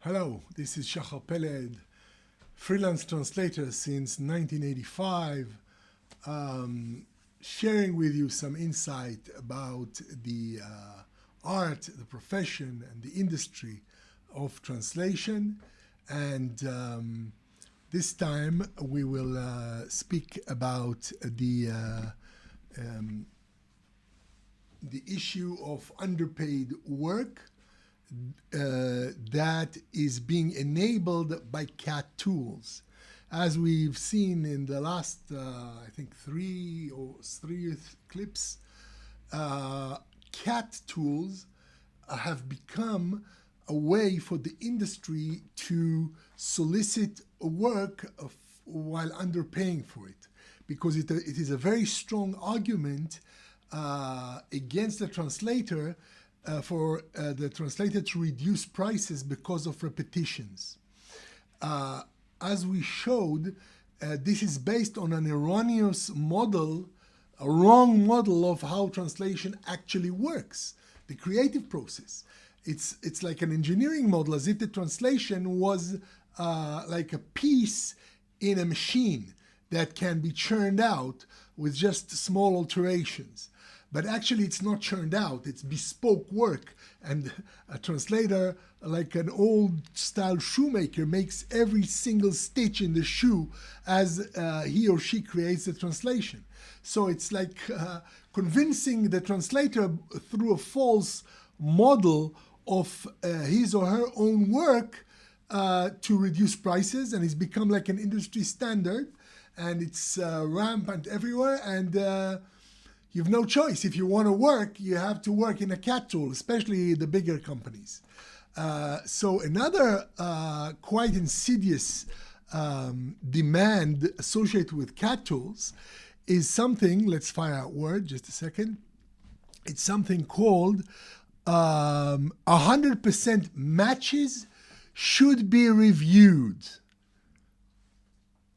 Hello, this is Shakhar Pelled, freelance translator since 1985, sharing with you some insight about the art, the profession, and the industry of translation. And this time we will speak about the issue of underpaid work that is being enabled by CAT tools. As we've seen in the last, I think, three clips, CAT tools have become a way for the industry to solicit work while underpaying for it, because it is a very strong argument against the translator for the translator to reduce prices because of repetitions. As we showed, this is based on an erroneous model, a wrong model of how translation actually works, the creative process. It's like an engineering model, as if the translation was like a piece in a machine that can be churned out with just small alterations. But actually it's not churned out, it's bespoke work. And a translator, like an old style shoemaker, makes every single stitch in the shoe as he or she creates the translation. So it's like convincing the translator through a false model of his or her own work to reduce prices, and it's become like an industry standard, and it's rampant everywhere. And you have no choice. If you want to work, you have to work in a CAT tool, especially the bigger companies. So another quite insidious demand associated with CAT tools is something, let's fire out word, just a second. It's something called 100% matches should be reviewed.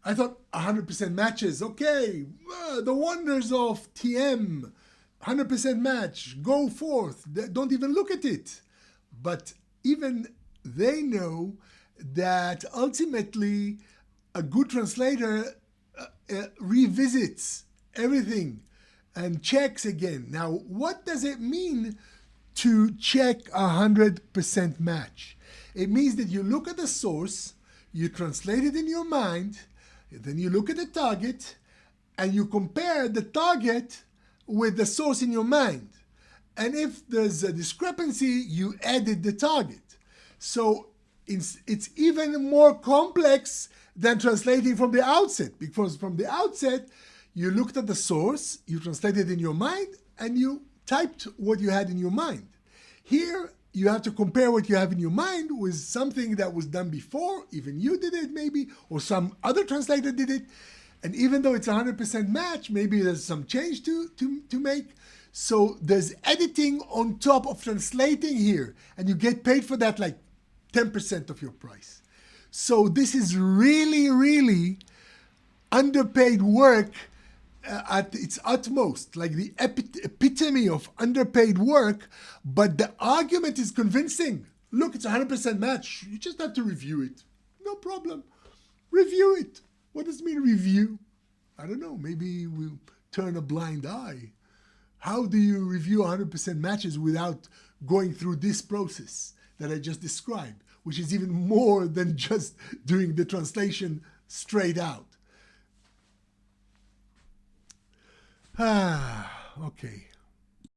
I thought 100% matches, okay, the wonders of TM, 100% match, go forth, don't even look at it. But even they know that ultimately a good translator revisits everything and checks again. Now, what does it mean to check 100% match? It means that you look at the source, you translate it in your mind, then you look at the target and you compare the target with the source in your mind. And if there's a discrepancy, you edit the target. So it's even more complex than translating from the outset, because from the outset, you looked at the source, you translated in your mind, and you typed what you had in your mind. Here, you have to compare what you have in your mind with something that was done before, even you did it maybe, or some other translator did it. And even though it's 100% match, maybe there's some change to make. So there's editing on top of translating here, and you get paid for that like 10% of your price. So this is really, really underpaid work at its utmost, like the epitome of underpaid work, but the argument is convincing. Look, it's 100% match. You just have to review it. No problem. Review it. What does it mean, review? I don't know. Maybe we'll turn a blind eye. How do you review 100% matches without going through this process that I just described, which is even more than just doing the translation straight out? Okay.